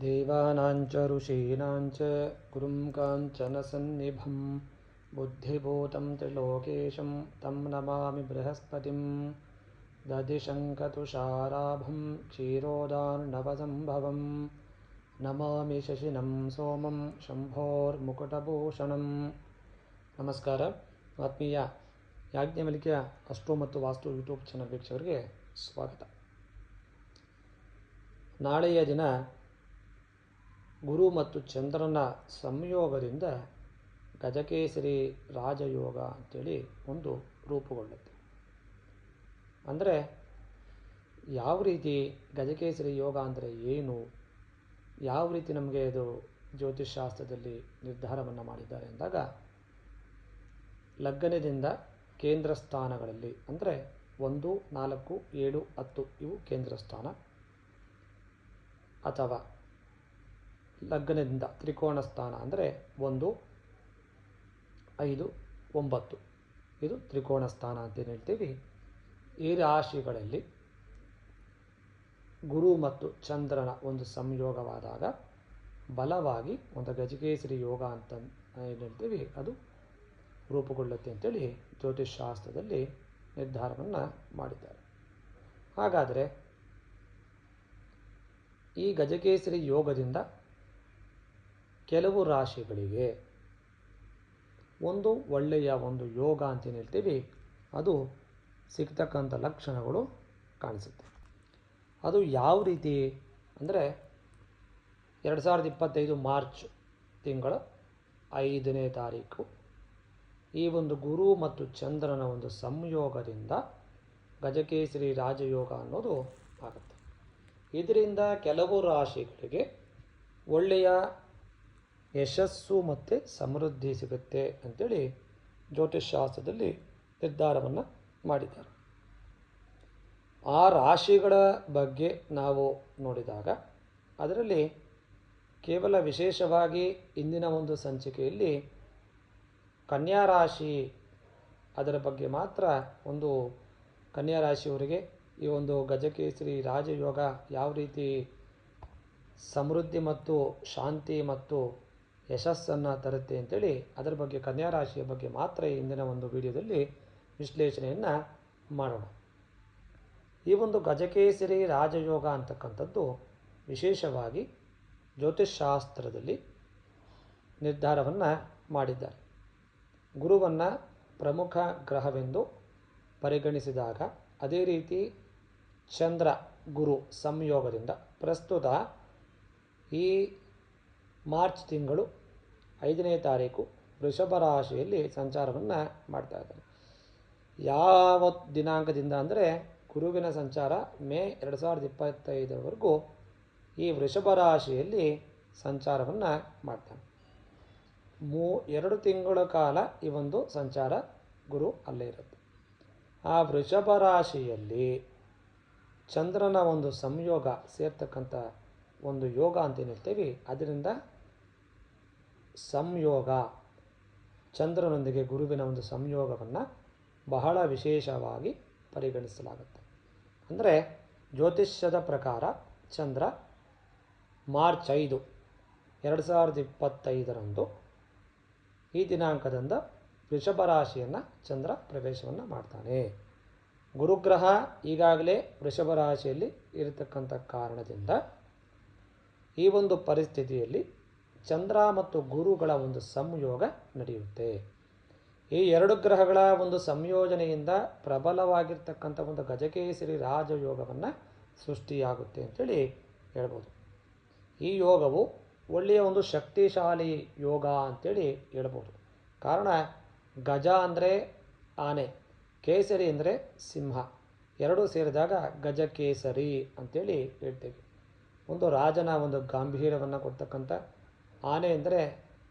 ದೇವಾನಾಂಚ ಋಷೀಣಾಂಚ ಗುರುಂ ಕಾಂಚನಸನ್ನಿಭಂ ಬುದ್ಧಿಭೂತಂ ತ್ರಿಲೋಕೇಶಂ ತಂ ನಮಾಮಿ ಬೃಹಸ್ಪತಿಂ ದಧಿಶಂಕತುಷಾರಾಭಂ ಕ್ಷೀರೋದಾರ್ಣವಸಂಭವಂ ನಮಾಮಿ ಶಶಿನಂ ಸೋಮಂ ಶಂಭೋರ್ಮುಕುಟಭೂಷಣಂ. ನಮಸ್ಕಾರ. ಆತ್ಮೀಯ ಯಾಜ್ಞವಲ್ಕ್ಯ ಅಸ್ಟ್ರೋ ಮತ್ತು ವಾಸ್ತು ಯೂಟ್ಯೂಬ್ ಚಾನಲ್ ವೀಕ್ಷಕರಿಗೆ ಸ್ವಾಗತ. ನಾಳೆಯ ದಿನ ಗುರು ಮತ್ತು ಚಂದ್ರನ ಸಂಯೋಗದಿಂದ ಗಜಕೇಸರಿ ರಾಜಯೋಗ ಅಂತೇಳಿ ಒಂದು ರೂಪುಗೊಳ್ಳುತ್ತೆ. ಅಂದರೆ ಯಾವ ರೀತಿ ಗಜಕೇಸರಿ ಯೋಗ ಅಂದರೆ ಏನು, ಯಾವ ರೀತಿ ನಮಗೆ ಇದು ಜ್ಯೋತಿಷ್ಶಾಸ್ತ್ರದಲ್ಲಿ ನಿರ್ಧಾರವನ್ನು ಮಾಡಿದ್ದಾರೆ ಅಂದಾಗ, ಲಗ್ನದಿಂದ ಕೇಂದ್ರ ಸ್ಥಾನಗಳಲ್ಲಿ ಅಂದರೆ 1, 4, 7, 10 ಇವು ಕೇಂದ್ರ ಸ್ಥಾನ, ಅಥವಾ ಲಗ್ನದಿಂದ ತ್ರಿಕೋಣ ಸ್ಥಾನ ಅಂದರೆ 1, 5, 9 ಇದು ತ್ರಿಕೋಣ ಸ್ಥಾನ ಅಂತ ಹೇಳ್ತೀವಿ. ಈ ರಾಶಿಗಳಲ್ಲಿ ಗುರು ಮತ್ತು ಚಂದ್ರನ ಒಂದು ಸಂಯೋಗವಾದಾಗ ಬಲವಾಗಿ ಒಂದು ಗಜಕೇಸರಿ ಯೋಗ ಅಂತ ಏನು ಹೇಳ್ತೀವಿ ಅದು ರೂಪುಗೊಳ್ಳುತ್ತೆ ಅಂತೇಳಿ ಜ್ಯೋತಿಷ್ಶಾಸ್ತ್ರದಲ್ಲಿ ನಿರ್ಧಾರವನ್ನು ಮಾಡಿದ್ದಾರೆ. ಹಾಗಾದರೆ ಈ ಗಜಕೇಸರಿ ಯೋಗದಿಂದ ಕೆಲವು ರಾಶಿಗಳಿಗೆ ಒಂದು ಒಳ್ಳೆಯ ಒಂದು ಯೋಗ ಅಂತ ಏನು ಹೇಳ್ತೀವಿ ಅದು ಸಿಗ್ತಕ್ಕಂಥ ಲಕ್ಷಣಗಳು ಕಾಣಿಸುತ್ತೆ. ಅದು ಯಾವ ರೀತಿ ಅಂದರೆ 2025 ಮಾರ್ಚ್ ತಿಂಗಳ 5ನೇ ತಾರೀಕು ಈ ಒಂದು ಗುರು ಮತ್ತು ಚಂದ್ರನ ಒಂದು ಸಂಯೋಗದಿಂದ ಗಜಕೇಸರಿ ರಾಜಯೋಗ ಅನ್ನೋದು ಆಗುತ್ತೆ. ಇದರಿಂದ ಕೆಲವು ರಾಶಿಗಳಿಗೆ ಒಳ್ಳೆಯ ಯಶಸ್ಸು ಮತ್ತು ಸಮೃದ್ಧಿ ಸಿಗುತ್ತೆ ಅಂಥೇಳಿ ಜ್ಯೋತಿಷ್ಶಾಸ್ತ್ರದಲ್ಲಿ ನಿರ್ಧಾರವನ್ನು ಮಾಡಿದ್ದಾರೆ. ಆ ರಾಶಿಗಳ ಬಗ್ಗೆ ನಾವು ನೋಡಿದಾಗ ಅದರಲ್ಲಿ ಕೇವಲ ವಿಶೇಷವಾಗಿ ಇಂದಿನ ಒಂದು ಸಂಚಿಕೆಯಲ್ಲಿ ಕನ್ಯಾ ರಾಶಿ ಅದರ ಬಗ್ಗೆ ಮಾತ್ರ ಒಂದು ಕನ್ಯಾ ರಾಶಿಯವರಿಗೆ ಈ ಒಂದು ಗಜಕೇಸರಿ ರಾಜಯೋಗ ಯಾವ ರೀತಿ ಸಮೃದ್ಧಿ ಮತ್ತು ಶಾಂತಿ ಮತ್ತು ಯಶಸ್ಸನ್ನು ತರುತ್ತೆ ಅಂತೇಳಿ ಅದರ ಬಗ್ಗೆ ಕನ್ಯಾ ರಾಶಿಯ ಬಗ್ಗೆ ಮಾತ್ರ ಇಂದಿನ ಒಂದು ವಿಡಿಯೋದಲ್ಲಿ ವಿಶ್ಲೇಷಣೆಯನ್ನು ಮಾಡೋಣ. ಈ ಒಂದು ಗಜಕೇಸರಿ ರಾಜಯೋಗ ಅಂತಕ್ಕಂಥದ್ದು ವಿಶೇಷವಾಗಿ ಜ್ಯೋತಿಷ್ಶಾಸ್ತ್ರದಲ್ಲಿ ನಿರ್ಧಾರವನ್ನು ಮಾಡಿದ್ದಾರೆ. ಗುರುವನ್ನು ಪ್ರಮುಖ ಗ್ರಹವೆಂದು ಪರಿಗಣಿಸಿದಾಗ, ಅದೇ ರೀತಿ ಚಂದ್ರ ಗುರು ಸಂಯೋಗದಿಂದ ಪ್ರಸ್ತುತ ಈ ಮಾರ್ಚ್ ತಿಂಗಳು 5ನೇ ತಾರೀಕು ವೃಷಭ ರಾಶಿಯಲ್ಲಿ ಸಂಚಾರವನ್ನು ಮಾಡ್ತಾ ಇದ್ದಾರೆ. ಯಾವ ದಿನಾಂಕದಿಂದ ಅಂದರೆ ಗುರುವಿನ ಸಂಚಾರ ಮೇ 2025ವರೆಗೂ ಈ ವೃಷಭ ರಾಶಿಯಲ್ಲಿ ಸಂಚಾರವನ್ನು ಮಾಡ್ತಾನೆ. 2 ತಿಂಗಳ ಕಾಲ ಈ ಒಂದು ಸಂಚಾರ ಗುರು ಅಲ್ಲೇ ಇರುತ್ತೆ. ಆ ವೃಷಭ ರಾಶಿಯಲ್ಲಿ ಚಂದ್ರನ ಒಂದು ಸಂಯೋಗ ಸೇರ್ತಕ್ಕಂಥ ಒಂದು ಯೋಗ ಅಂತ ಏನು ಹೇಳ್ತೀವಿ, ಅದರಿಂದ ಸಂಯೋಗ ಚಂದ್ರನೊಂದಿಗೆ ಗುರುವಿನ ಒಂದು ಸಂಯೋಗವನ್ನು ಬಹಳ ವಿಶೇಷವಾಗಿ ಪರಿಗಣಿಸಲಾಗುತ್ತೆ. ಅಂದರೆ ಜ್ಯೋತಿಷ್ಯದ ಪ್ರಕಾರ ಚಂದ್ರ ಮಾರ್ಚ್ 5, 2025ರಂದು ಈ ದಿನಾಂಕದಿಂದ ವೃಷಭ ರಾಶಿಯನ್ನು ಚಂದ್ರ ಪ್ರವೇಶವನ್ನು ಮಾಡ್ತಾನೆ. ಗುರುಗ್ರಹ ಈಗಾಗಲೇ ವೃಷಭ ರಾಶಿಯಲ್ಲಿ ಇರತಕ್ಕಂಥ ಕಾರಣದಿಂದ ಈ ಒಂದು ಪರಿಸ್ಥಿತಿಯಲ್ಲಿ ಚಂದ್ರ ಮತ್ತು ಗುರುಗಳ ಒಂದು ಸಂಯೋಗ ನಡೆಯುತ್ತೆ. ಈ 2 ಗ್ರಹಗಳ ಒಂದು ಸಂಯೋಜನೆಯಿಂದ ಪ್ರಬಲವಾಗಿರ್ತಕ್ಕಂಥ ಒಂದು ಗಜಕೇಸರಿ ರಾಜಯೋಗವನ್ನು ಸೃಷ್ಟಿಯಾಗುತ್ತೆ ಅಂತೇಳಿ ಹೇಳ್ಬೋದು. ಈ ಯೋಗವು ಒಳ್ಳೆಯ ಒಂದು ಶಕ್ತಿಶಾಲಿ ಯೋಗ ಅಂತೇಳಿ ಹೇಳ್ಬೋದು. ಕಾರಣ ಗಜ ಅಂದರೆ ಆನೆ, ಕೇಸರಿ ಅಂದರೆ ಸಿಂಹ, ಎರಡೂ ಸೇರಿದಾಗ ಗಜಕೇಸರಿ ಅಂತೇಳಿ ಹೇಳ್ತೇವೆ. ಒಂದು ರಾಜನ ಒಂದು ಗಾಂಭೀರ್ಯವನ್ನು ಕೊಡ್ತಕ್ಕಂಥ, ಆನೆ ಅಂದರೆ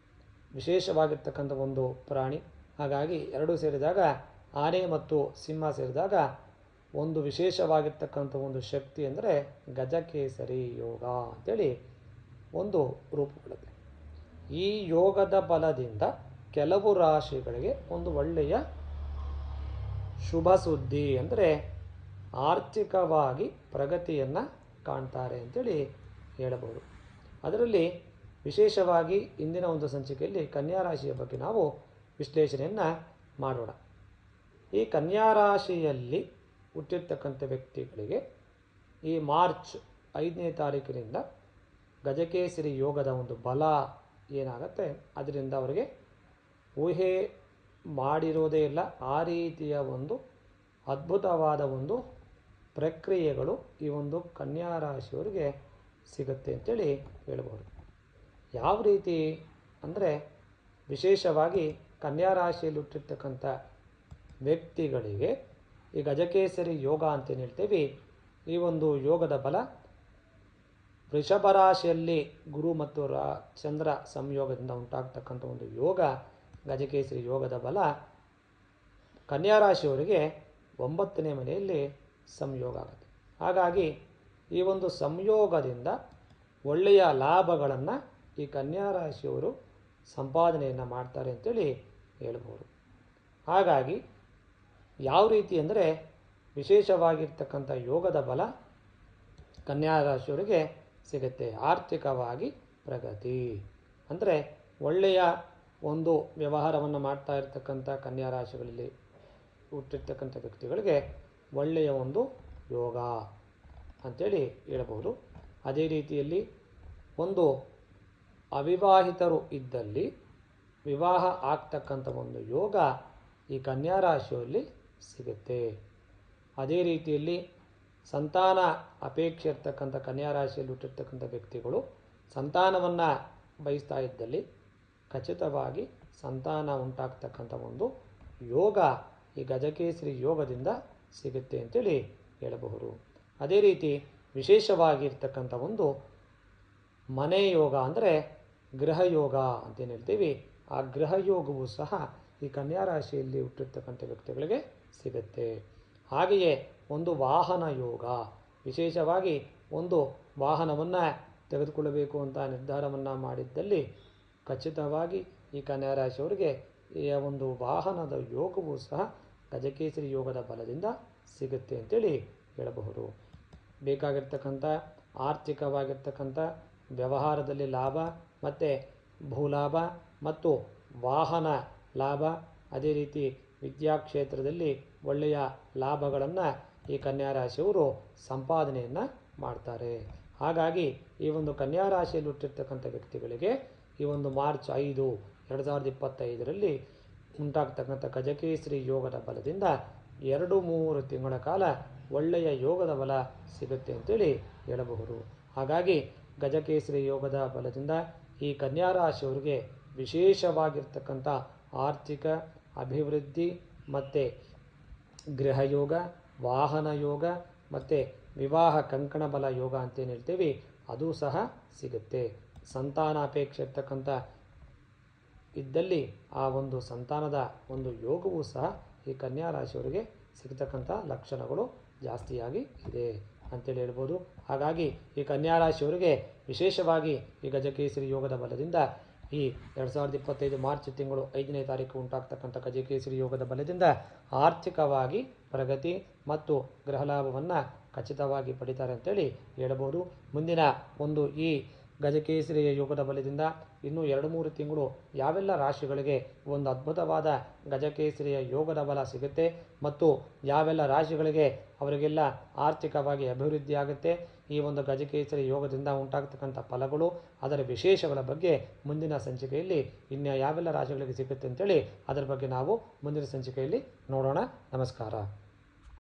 ವಿಶೇಷವಾಗಿರ್ತಕ್ಕಂಥ ಒಂದು ಪ್ರಾಣಿ. ಹಾಗಾಗಿ ಎರಡೂ ಸೇರಿದಾಗ ಆನೆ ಮತ್ತು ಸಿಂಹ ಸೇರಿದಾಗ ಒಂದು ವಿಶೇಷವಾಗಿರ್ತಕ್ಕಂಥ ಒಂದು ಶಕ್ತಿ ಅಂದರೆ ಗಜಕೇಸರಿ ಯೋಗ ಅಂತೇಳಿ ಒಂದು ರೂಪುಗೊಳ್ಳುತ್ತೆ. ಈ ಯೋಗದ ಬಲದಿಂದ ಕೆಲವು ರಾಶಿಗಳಿಗೆ ಒಂದು ಒಳ್ಳೆಯ ಶುಭ ಸುದ್ದಿ ಅಂದರೆ ಆರ್ಥಿಕವಾಗಿ ಪ್ರಗತಿಯನ್ನು ಕಾಣ್ತಾರೆ ಅಂತೇಳಿ ಹೇಳಬಹುದು. ಅದರಲ್ಲಿ ವಿಶೇಷವಾಗಿ ಇಂದಿನ ಒಂದು ಸಂಚಿಕೆಯಲ್ಲಿ ಕನ್ಯಾ ರಾಶಿಯ ಬಗ್ಗೆ ನಾವು ವಿಶ್ಲೇಷಣೆಯನ್ನು ಮಾಡೋಣ. ಈ ಕನ್ಯಾ ರಾಶಿಯಲ್ಲಿ ಹುಟ್ಟಿರ್ತಕ್ಕಂಥ ವ್ಯಕ್ತಿಗಳಿಗೆ ಈ ಮಾರ್ಚ್ 5ನೇ ತಾರೀಕಿನಿಂದ ಗಜಕೇಸರಿ ಯೋಗದ ಒಂದು ಬಲ ಏನಾಗುತ್ತೆ, ಅದರಿಂದ ಅವರಿಗೆ ಊಹೆ ಮಾಡಿರೋದೇ ಇಲ್ಲ ಆ ರೀತಿಯ ಒಂದು ಅದ್ಭುತವಾದ ಒಂದು ಪ್ರಕ್ರಿಯೆಗಳು ಈ ಒಂದು ಕನ್ಯಾ ರಾಶಿಯವರಿಗೆ ಸಿಗುತ್ತೆ ಅಂತೇಳಿ ಹೇಳ್ಬೋದು. ಯಾವ ರೀತಿ ಅಂದರೆ, ವಿಶೇಷವಾಗಿ ಕನ್ಯಾ ರಾಶಿಯಲ್ಲಿ ಹುಟ್ಟಿರ್ತಕ್ಕಂಥ ವ್ಯಕ್ತಿಗಳಿಗೆ ಈ ಗಜಕೇಸರಿ ಯೋಗ ಅಂತೇನು ಹೇಳ್ತೀವಿ, ಈ ಒಂದು ಯೋಗದ ಬಲ ವೃಷಭ ರಾಶಿಯಲ್ಲಿ ಗುರು ಮತ್ತು ಚಂದ್ರ ಸಂಯೋಗದಿಂದ ಉಂಟಾಗ್ತಕ್ಕಂಥ ಒಂದು ಯೋಗ ಗಜಕೇಸರಿ ಯೋಗದ ಬಲ ಕನ್ಯಾ ರಾಶಿಯವರಿಗೆ 9ನೇ ಮನೆಯಲ್ಲಿ ಸಂಯೋಗ ಆಗುತ್ತೆ. ಹಾಗಾಗಿ ಈ ಒಂದು ಸಂಯೋಗದಿಂದ ಒಳ್ಳೆಯ ಲಾಭಗಳನ್ನು ಈ ಕನ್ಯಾ ರಾಶಿಯವರು ಸಂಪಾದನೆಯನ್ನು ಮಾಡ್ತಾರೆ ಅಂತೇಳಿ ಹೇಳ್ಬೋದು. ಹಾಗಾಗಿ ಯಾವ ರೀತಿ ಅಂದರೆ, ವಿಶೇಷವಾಗಿರ್ತಕ್ಕಂಥ ಯೋಗದ ಬಲ ಕನ್ಯಾ ರಾಶಿಯವರಿಗೆ ಸಿಗುತ್ತೆ. ಆರ್ಥಿಕವಾಗಿ ಪ್ರಗತಿ ಅಂದರೆ ಒಳ್ಳೆಯ ಒಂದು ವ್ಯವಹಾರವನ್ನು ಮಾಡ್ತಾ ಇರ್ತಕ್ಕಂಥ ಕನ್ಯಾ ರಾಶಿಗಳಲ್ಲಿ ಹುಟ್ಟಿರ್ತಕ್ಕಂಥ ವ್ಯಕ್ತಿಗಳಿಗೆ ಒಳ್ಳೆಯ ಒಂದು ಯೋಗ ಅಂಥೇಳಿ ಹೇಳಬಹುದು. ಅದೇ ರೀತಿಯಲ್ಲಿ ಒಂದು ಅವಿವಾಹಿತರು ಇದ್ದಲ್ಲಿ ವಿವಾಹ ಆಗ್ತಕ್ಕಂಥ ಒಂದು ಯೋಗ ಈ ಕನ್ಯಾ ರಾಶಿಯಲ್ಲಿ ಸಿಗುತ್ತೆ. ಅದೇ ರೀತಿಯಲ್ಲಿ ಸಂತಾನ ಅಪೇಕ್ಷೆ ಇರ್ತಕ್ಕಂಥ ಕನ್ಯಾ ರಾಶಿಯಲ್ಲಿ ಹುಟ್ಟಿರ್ತಕ್ಕಂಥ ವ್ಯಕ್ತಿಗಳು ಸಂತಾನವನ್ನು ಬಯಸ್ತಾ ಇದ್ದಲ್ಲಿ ಖಚಿತವಾಗಿ ಸಂತಾನ ಉಂಟಾಗ್ತಕ್ಕಂಥ ಒಂದು ಯೋಗ ಈ ಗಜಕೇಸರಿ ಯೋಗದಿಂದ ಸಿಗುತ್ತೆ ಅಂತೇಳಿ ಹೇಳಬಹುದು. ಅದೇ ರೀತಿ ವಿಶೇಷವಾಗಿರ್ತಕ್ಕಂಥ ಒಂದು ಮನೆ ಯೋಗ ಅಂದರೆ ಗೃಹ ಯೋಗ ಅಂತೇನು ಹೇಳ್ತೀವಿ, ಆ ಗೃಹ ಯೋಗವೂ ಸಹ ಈ ಕನ್ಯಾ ರಾಶಿಯಲ್ಲಿ ಹುಟ್ಟಿರ್ತಕ್ಕಂಥ ವ್ಯಕ್ತಿಗಳಿಗೆ ಸಿಗುತ್ತೆ. ಹಾಗೆಯೇ ಒಂದು ವಾಹನ ಯೋಗ, ವಿಶೇಷವಾಗಿ ಒಂದು ವಾಹನವನ್ನು ತೆಗೆದುಕೊಳ್ಳಬೇಕು ಅಂತ ನಿರ್ಧಾರವನ್ನು ಮಾಡಿದ್ದಲ್ಲಿ ಖಚಿತವಾಗಿ ಈ ಕನ್ಯಾ ರಾಶಿಯವರಿಗೆ ಈ ಒಂದು ವಾಹನದ ಯೋಗವೂ ಸಹ ಗಜಕೇಸರಿ ಯೋಗದ ಬಲದಿಂದ ಸಿಗುತ್ತೆ ಅಂತೇಳಿ ಹೇಳಬಹುದು. ಬೇಕಾಗಿರ್ತಕ್ಕಂಥ ಆರ್ಥಿಕವಾಗಿರ್ತಕ್ಕಂಥ ವ್ಯವಹಾರದಲ್ಲಿ ಲಾಭ ಮತ್ತು ಭೂಲಾಭ ಮತ್ತು ವಾಹನ ಲಾಭ, ಅದೇ ರೀತಿ ವಿದ್ಯಾಕ್ಷೇತ್ರದಲ್ಲಿ ಒಳ್ಳೆಯ ಲಾಭಗಳನ್ನು ಈ ಕನ್ಯಾ ರಾಶಿಯವರು ಸಂಪಾದನೆಯನ್ನು ಮಾಡ್ತಾರೆ. ಹಾಗಾಗಿ ಈ ಒಂದು ಕನ್ಯಾ ರಾಶಿಯಲ್ಲಿ ಹುಟ್ಟಿರ್ತಕ್ಕಂಥ ವ್ಯಕ್ತಿಗಳಿಗೆ ಈ ಒಂದು ಮಾರ್ಚ್ 5, 2025ರಲ್ಲಿ ಉಂಟಾಗ್ತಕ್ಕಂಥ ಗಜಕೇಸರಿ ಯೋಗದ ಬಲದಿಂದ 2-3 ತಿಂಗಳ ಕಾಲ ಒಳ್ಳೆಯ ಯೋಗದ ಬಲ ಸಿಗುತ್ತೆ ಅಂತೇಳಿ ಹೇಳಬಹುದು. ಹಾಗಾಗಿ ಗಜಕೇಸರಿ ಯೋಗದ ಬಲದಿಂದ ಈ ಕನ್ಯಾ ರಾಶಿಯವರಿಗೆ ವಿಶೇಷವಾಗಿರ್ತಕ್ಕಂಥ ಆರ್ಥಿಕ ಅಭಿವೃದ್ಧಿ ಮತ್ತು ಗೃಹಯೋಗ, ವಾಹನ ಯೋಗ ಮತ್ತು ವಿವಾಹ ಕಂಕಣ ಬಲ ಯೋಗ ಅಂತೇನು ಹೇಳ್ತೀವಿ ಅದು ಸಹ ಸಿಗುತ್ತೆ. ಸಂತಾನ ಅಪೇಕ್ಷೆ ಇರ್ತಕ್ಕಂಥ ಇದ್ದಲ್ಲಿ ಆ ಒಂದು ಸಂತಾನದ ಒಂದು ಯೋಗವೂ ಸಹ ಈ ಕನ್ಯಾ ರಾಶಿಯವರಿಗೆ ಸಿಗ್ತಕ್ಕಂಥ ಲಕ್ಷಣಗಳು ಜಾಸ್ತಿಯಾಗಿ ಇದೆ ಅಂತೇಳಿ ಹೇಳ್ಬೋದು. ಹಾಗಾಗಿ ಈ ಕನ್ಯಾ ರಾಶಿಯವರಿಗೆ ವಿಶೇಷವಾಗಿ ಈ ಗಜಕೇಸರಿ ಯೋಗದ ಬಲದಿಂದ ಈ 2025 ಮಾರ್ಚ್ ತಿಂಗಳು 5ನೇ ತಾರೀಕು ಉಂಟಾಗ್ತಕ್ಕಂಥ ಗಜಕೇಸರಿ ಯೋಗದ ಬಲದಿಂದ ಆರ್ಥಿಕವಾಗಿ ಪ್ರಗತಿ ಮತ್ತು ಗೃಹಲಾಭವನ್ನು ಖಚಿತವಾಗಿ ಪಡಿತಾರೆ ಅಂತೇಳಿ ಹೇಳಬಹುದು. ಮುಂದಿನ ಒಂದು ಈ ಗಜಕೇಸರಿಯ ಯೋಗದ ಬಲದಿಂದ ಇನ್ನೂ 2-3 ತಿಂಗಳು ಯಾವೆಲ್ಲ ರಾಶಿಗಳಿಗೆ ಒಂದು ಅದ್ಭುತವಾದ ಗಜಕೇಸರಿಯ ಯೋಗದ ಬಲ ಸಿಗುತ್ತೆ ಮತ್ತು ಯಾವೆಲ್ಲ ರಾಶಿಗಳಿಗೆ ಅವರಿಗೆಲ್ಲ ಆರ್ಥಿಕವಾಗಿ ಅಭಿವೃದ್ಧಿ ಆಗುತ್ತೆ, ಈ ಒಂದು ಗಜಕೇಸರಿ ಯೋಗದಿಂದ ಉಂಟಾಗ್ತಕ್ಕಂಥ ಫಲಗಳು, ಅದರ ವಿಶೇಷಗಳ ಬಗ್ಗೆ ಮುಂದಿನ ಸಂಚಿಕೆಯಲ್ಲಿ ಇನ್ನು ಯಾವೆಲ್ಲ ರಾಶಿಗಳಿಗೆ ಸಿಗುತ್ತೆ ಅಂತೇಳಿ ಅದರ ಬಗ್ಗೆ ನಾವು ಮುಂದಿನ ಸಂಚಿಕೆಯಲ್ಲಿ ನೋಡೋಣ. ನಮಸ್ಕಾರ.